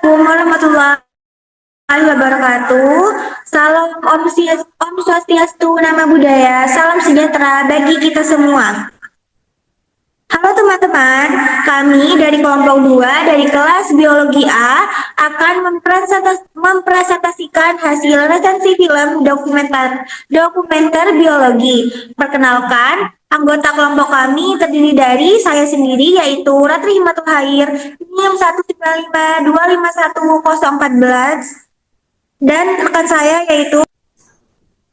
Assalamualaikum warahmatullahi wabarakatuh. Salam Om Swastiastu, Nama Budaya, salam sejahtera bagi kita semua. Halo teman-teman, kami dari kelompok 2 dari kelas Biologi A akan mempresentasikan hasil resensi film dokumenter biologi. Perkenalkan, anggota kelompok kami terdiri dari saya sendiri yaitu Ratri Himatul Khair, NIM 195255114, dan rekan saya yaitu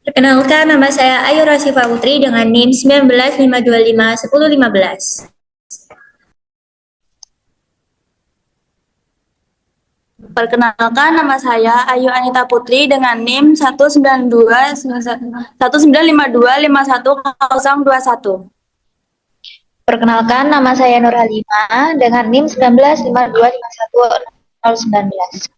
Perkenalkan, nama saya Ayu Rasifa Putri dengan NIM 195251015. Perkenalkan, nama saya Ayu Anita Putri dengan NIM 19219525121. Perkenalkan, nama saya Nur Halimah dengan NIM 195251019.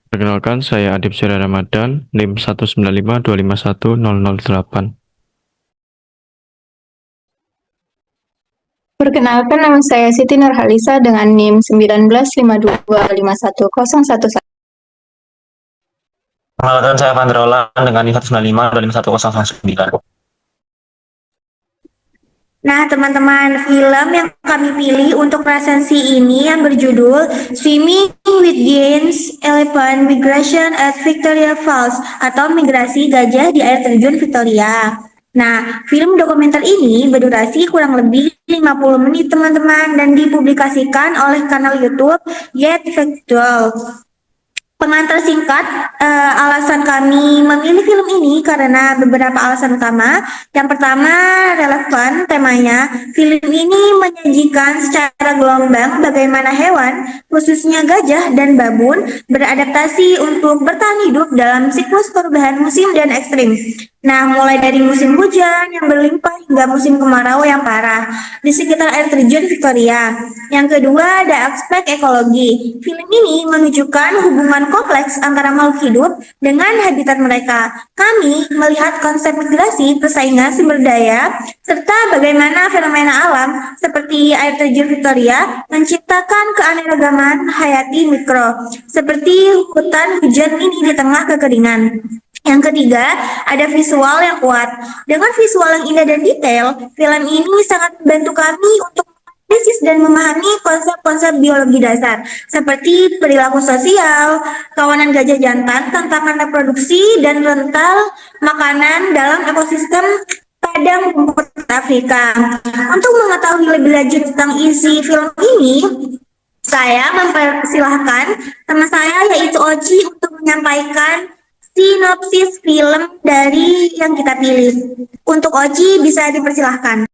Perkenalkan, saya Adib Surya Ramadan, NIM 195251008. Perkenalkan, nama saya Siti Nurhalisa dengan NIM 19525510111. Perkenalkan, saya Vandrolan dengan NIM 195255109. Nah, teman-teman, film yang kami pilih untuk resensi ini yang berjudul Swimming with Giants Elephant Migration at Victoria Falls atau Migrasi Gajah di Air Terjun Victoria. Nah, film dokumenter ini berdurasi kurang lebih 50 menit, teman-teman, dan dipublikasikan oleh kanal YouTube Yet Factual. Pengantar singkat, alasan kami memilih film ini karena beberapa alasan utama. Yang pertama, relevan temanya. Film ini menyajikan secara gelombang bagaimana hewan, khususnya gajah dan babun, beradaptasi untuk bertahan hidup dalam siklus perubahan musim dan ekstrim. Nah, mulai dari musim hujan yang berlimpah hingga musim kemarau yang parah di sekitar air terjun Victoria. Yang kedua, ada aspek ekologi. Film ini menunjukkan hubungan kompleks antara makhluk hidup dengan habitat mereka. Kami melihat konsep migrasi, persaingan sumber daya, serta bagaimana fenomena alam seperti air terjun Victoria menciptakan keanekaragaman hayati mikro, seperti hutan hujan ini di tengah kekeringan. Yang ketiga, ada visual yang kuat. Dengan visual yang indah dan detail, film ini sangat membantu kami untuk menganalisis dan memahami konsep-konsep biologi dasar, seperti perilaku sosial, kawanan gajah jantan, tantangan reproduksi, dan rental makanan dalam ekosistem padang rumput Afrika. Untuk mengetahui lebih lanjut tentang isi film ini, saya mempersilahkan teman saya yaitu Oci untuk menyampaikan sinopsis film dari yang kita pilih. Untuk Oci bisa dipersilahkan.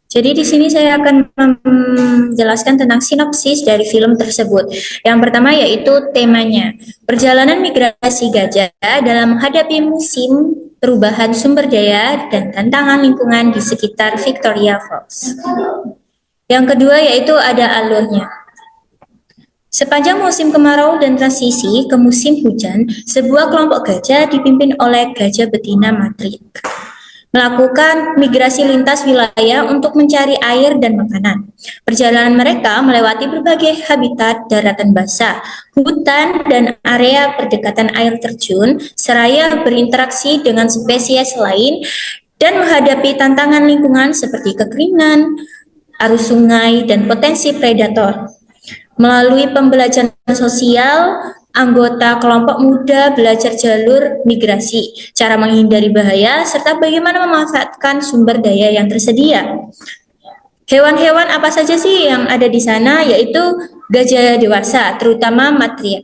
Jadi di sini saya akan menjelaskan tentang sinopsis dari film tersebut. Yang pertama yaitu temanya, perjalanan migrasi gajah dalam menghadapi musim perubahan sumber daya dan tantangan lingkungan di sekitar Victoria Falls. Yang kedua yaitu ada alurnya. Sepanjang musim kemarau dan transisi ke musim hujan, sebuah kelompok gajah dipimpin oleh gajah betina matrik melakukan migrasi lintas wilayah untuk mencari air dan makanan. Perjalanan mereka melewati berbagai habitat daratan basah, hutan, dan area perdekatan air terjun, seraya berinteraksi dengan spesies lain dan menghadapi tantangan lingkungan seperti kekeringan, arus sungai, dan potensi predator. Melalui pembelajaran sosial, anggota kelompok muda belajar jalur migrasi, cara menghindari bahaya, serta bagaimana memanfaatkan sumber daya yang tersedia. Hewan-hewan apa saja sih yang ada di sana? Yaitu gajah dewasa, terutama matria.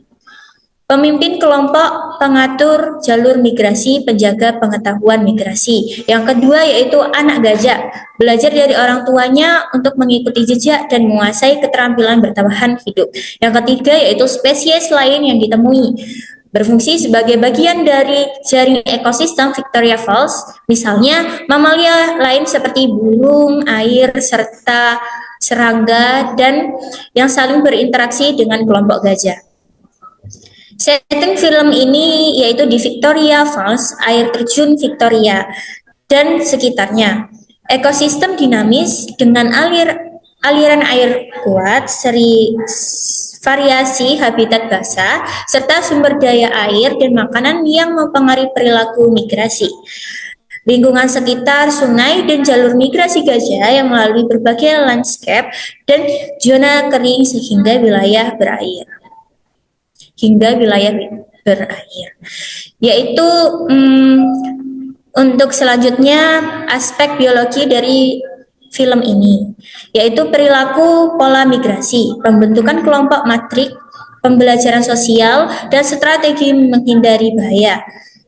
Pemimpin kelompok pengatur jalur migrasi, penjaga pengetahuan migrasi. Yang kedua yaitu anak gajah, belajar dari orang tuanya untuk mengikuti jejak dan menguasai keterampilan bertahan hidup. Yang ketiga yaitu spesies lain yang ditemui, berfungsi sebagai bagian dari jaring ekosistem Victoria Falls, misalnya mamalia lain seperti burung, air, serta serangga, dan yang saling berinteraksi dengan kelompok gajah. Setting film ini yaitu di Victoria Falls, air terjun Victoria dan sekitarnya. Ekosistem dinamis dengan aliran air kuat, variasi habitat basah, serta sumber daya air dan makanan yang mempengaruhi perilaku migrasi. Lingkungan sekitar sungai dan jalur migrasi gajah yang melalui berbagai landscape dan zona kering sehingga wilayah berair. Yaitu untuk selanjutnya aspek biologi dari film ini, yaitu perilaku pola migrasi, pembentukan kelompok matrik, pembelajaran sosial, dan strategi menghindari bahaya.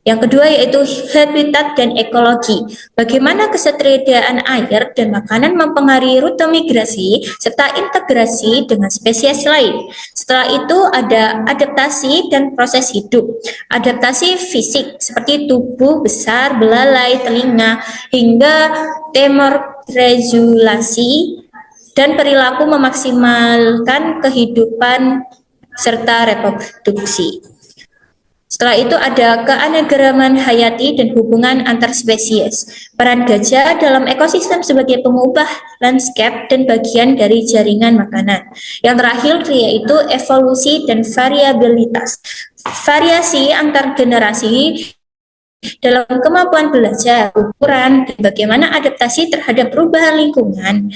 Yang kedua yaitu habitat dan ekologi, bagaimana ketersediaan air dan makanan mempengaruhi rute migrasi, serta integrasi dengan spesies lain. Setelah itu ada adaptasi dan proses hidup. Adaptasi fisik seperti tubuh besar, belalai, telinga, hingga termoregulasi dan perilaku memaksimalkan kehidupan serta reproduksi. Setelah itu ada keanekaragaman hayati dan hubungan antar spesies. Peran gajah dalam ekosistem sebagai pengubah landscape dan bagian dari jaringan makanan. Yang terakhir yaitu evolusi dan variabilitas. Variasi antar generasi dalam kemampuan belajar, ukuran, dan bagaimana adaptasi terhadap perubahan lingkungan.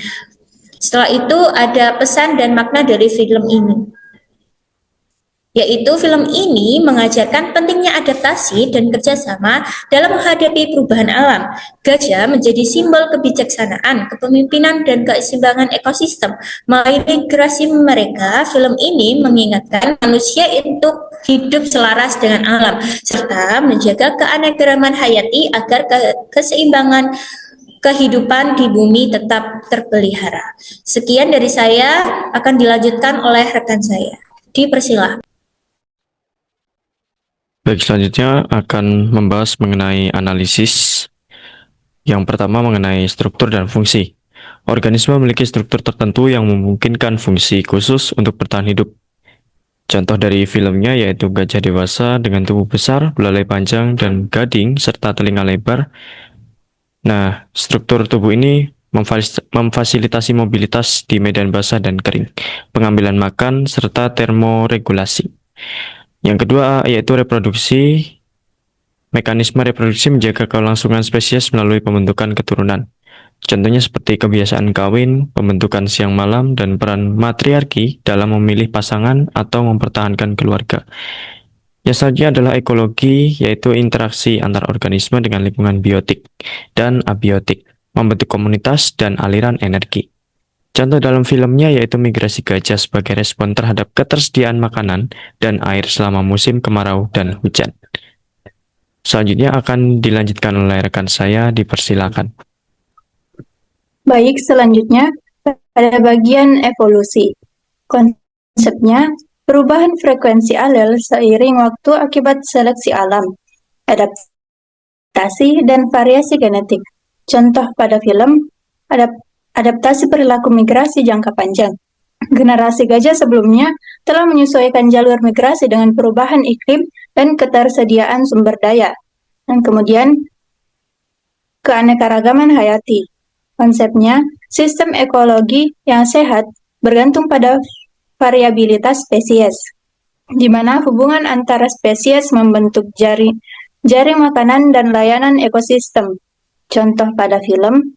Setelah itu ada pesan dan makna dari film ini. Yaitu film ini mengajarkan pentingnya adaptasi dan kerjasama dalam menghadapi perubahan alam. Gajah menjadi simbol kebijaksanaan, kepemimpinan, dan keseimbangan ekosistem. Melalui migrasi mereka, film ini mengingatkan manusia untuk hidup selaras dengan alam, serta menjaga keanekaragaman hayati agar keseimbangan kehidupan di bumi tetap terpelihara. Sekian dari saya, akan dilanjutkan oleh rekan saya. Dipersilahkan. Baik, selanjutnya akan membahas mengenai analisis. Yang pertama mengenai struktur dan fungsi. Organisme memiliki struktur tertentu yang memungkinkan fungsi khusus untuk bertahan hidup. Contoh dari filmnya yaitu gajah dewasa dengan tubuh besar, belalai panjang, dan gading, serta telinga lebar. Nah, struktur tubuh ini memfasilitasi mobilitas di medan basah dan kering, pengambilan makan, serta termoregulasi. Yang kedua yaitu reproduksi. Mekanisme reproduksi menjaga kelangsungan spesies melalui pembentukan keturunan. Contohnya seperti kebiasaan kawin, pembentukan siang malam, dan peran matriarki dalam memilih pasangan atau mempertahankan keluarga. Yang selanjutnya adalah ekologi, yaitu interaksi antar organisme dengan lingkungan biotik dan abiotik, membentuk komunitas dan aliran energi. Contoh dalam filmnya yaitu migrasi gajah sebagai respon terhadap ketersediaan makanan dan air selama musim kemarau dan hujan. Selanjutnya akan dilanjutkan oleh rekan saya, dipersilakan. Baik, selanjutnya pada bagian evolusi. Konsepnya, perubahan frekuensi alel seiring waktu akibat seleksi alam, adaptasi, dan variasi genetik. Contoh pada film, adaptasi perilaku migrasi jangka panjang. Generasi gajah sebelumnya telah menyesuaikan jalur migrasi dengan perubahan iklim dan ketersediaan sumber daya. Dan kemudian, keanekaragaman hayati. Konsepnya, sistem ekologi yang sehat bergantung pada variabilitas spesies, di mana hubungan antara spesies membentuk jaring makanan dan layanan ekosistem. Contoh pada film,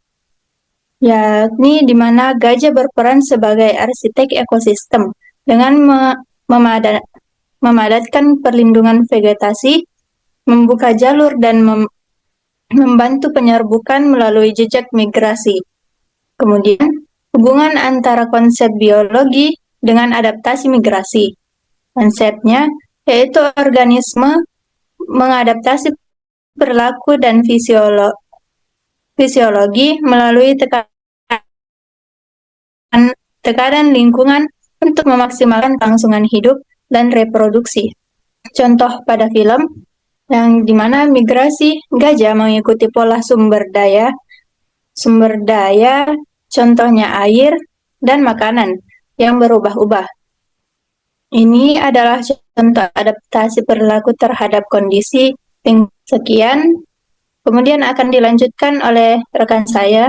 yakni di mana gajah berperan sebagai arsitek ekosistem dengan memadatkan perlindungan vegetasi, membuka jalur dan membantu penyerbukan melalui jejak migrasi. Kemudian, hubungan antara konsep biologi dengan adaptasi migrasi. Konsepnya yaitu organisme mengadaptasi perilaku dan fisiologi melalui tekanan lingkungan untuk memaksimalkan kelangsungan hidup dan reproduksi. Contoh pada film, yang dimana migrasi gajah mengikuti pola sumber daya, contohnya air dan makanan yang berubah-ubah. Ini adalah contoh adaptasi perilaku terhadap kondisi sekian. Kemudian akan dilanjutkan oleh rekan saya,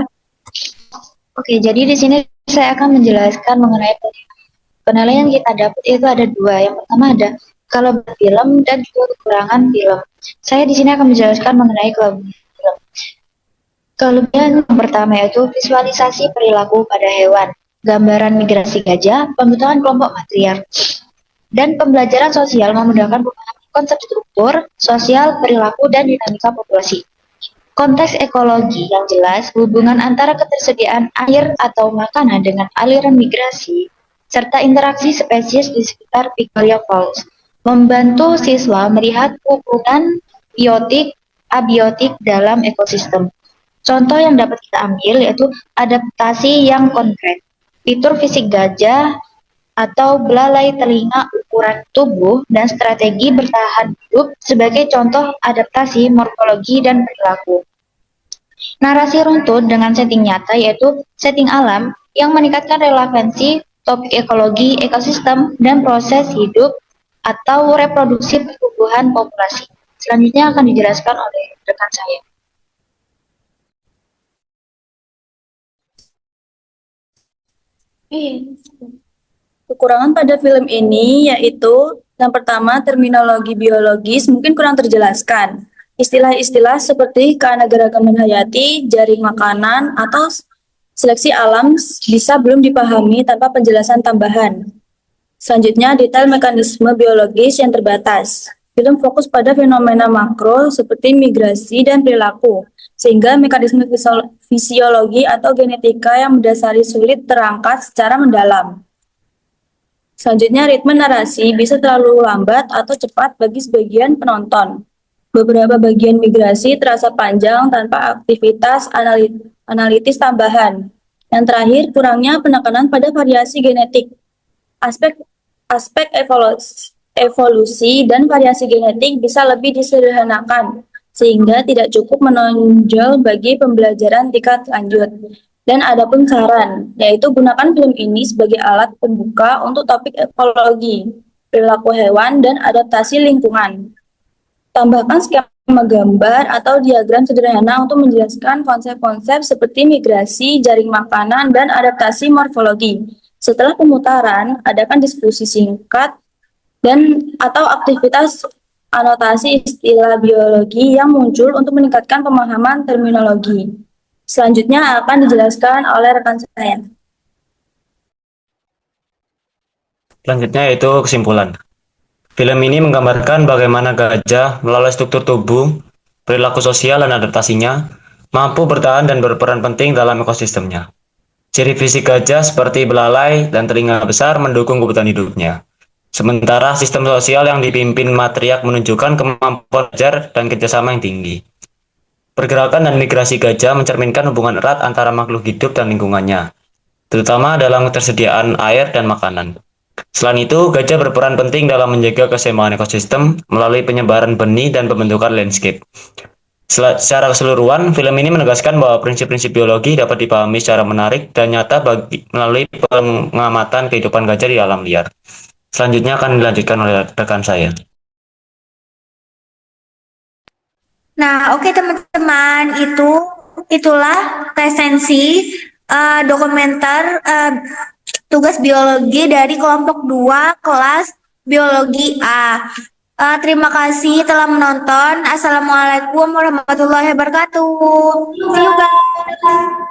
Oke, jadi di sini saya akan menjelaskan mengenai penilaian yang kita dapat itu ada dua. Yang pertama ada kelebihan film dan juga kekurangan film. Saya di sini akan menjelaskan mengenai kelebihan film. Kelebihan yang pertama yaitu visualisasi perilaku pada hewan, gambaran migrasi gajah, pembentukan kelompok matriark, dan pembelajaran sosial memudahkan pemahaman konsep struktur, sosial, perilaku, dan dinamika populasi. Konteks ekologi yang jelas, hubungan antara ketersediaan air atau makanan dengan aliran migrasi, serta interaksi spesies di sekitar Victoria Falls, membantu siswa melihat hubungan biotik, abiotik dalam ekosistem. Contoh yang dapat kita ambil yaitu adaptasi yang konkret, fitur fisik gajah atau belalai telinga ukuran tubuh dan strategi bertahan hidup sebagai contoh adaptasi morfologi dan perilaku. Narasi runtun dengan setting nyata yaitu setting alam yang meningkatkan relevansi topik ekologi, ekosistem, dan proses hidup atau reproduksi pertumbuhan populasi. Selanjutnya akan dijelaskan oleh rekan saya. Kekurangan pada film ini yaitu yang pertama terminologi biologis mungkin kurang terjelaskan. Istilah-istilah seperti keanekaragaman hayati, jaring makanan, atau seleksi alam bisa belum dipahami tanpa penjelasan tambahan. Selanjutnya, detail mekanisme biologis yang terbatas. Film fokus pada fenomena makro seperti migrasi dan perilaku, sehingga mekanisme fisiologi atau genetika yang mendasari sulit terangkat secara mendalam. Selanjutnya, ritme narasi bisa terlalu lambat atau cepat bagi sebagian penonton. Beberapa bagian migrasi terasa panjang tanpa aktivitas analitis tambahan. Yang terakhir, kurangnya penekanan pada variasi genetik. Aspek evolusi dan variasi genetik bisa lebih disederhanakan, sehingga tidak cukup menonjol bagi pembelajaran tingkat lanjut. Dan ada pun saran, yaitu gunakan film ini sebagai alat pembuka untuk topik ekologi, perilaku hewan, dan adaptasi lingkungan. Tambahkan skema gambar atau diagram sederhana untuk menjelaskan konsep-konsep seperti migrasi, jaring makanan, dan adaptasi morfologi. Setelah pemutaran, adakan diskusi singkat dan atau aktivitas anotasi istilah biologi yang muncul untuk meningkatkan pemahaman terminologi. Selanjutnya akan dijelaskan oleh rekan saya. Selanjutnya yaitu kesimpulan. Film ini menggambarkan bagaimana gajah melalui struktur tubuh, perilaku sosial dan adaptasinya, mampu bertahan dan berperan penting dalam ekosistemnya. Ciri fisik gajah seperti belalai dan telinga besar mendukung kebutuhan hidupnya. Sementara sistem sosial yang dipimpin matriark menunjukkan kemampuan belajar dan kerjasama yang tinggi. Pergerakan dan migrasi gajah mencerminkan hubungan erat antara makhluk hidup dan lingkungannya, terutama dalam ketersediaan air dan makanan. Selain itu, gajah berperan penting dalam menjaga keseimbangan ekosistem melalui penyebaran benih dan pembentukan landscape. Secara keseluruhan, film ini menegaskan bahwa prinsip-prinsip biologi dapat dipahami secara menarik dan nyata melalui pengamatan kehidupan gajah di alam liar. Selanjutnya akan dilanjutkan oleh rekan saya. Nah, oke teman-teman, itulah resensi dokumenter tugas biologi dari kelompok 2 kelas biologi A. Terima kasih telah menonton. Assalamualaikum warahmatullahi wabarakatuh. See you guys.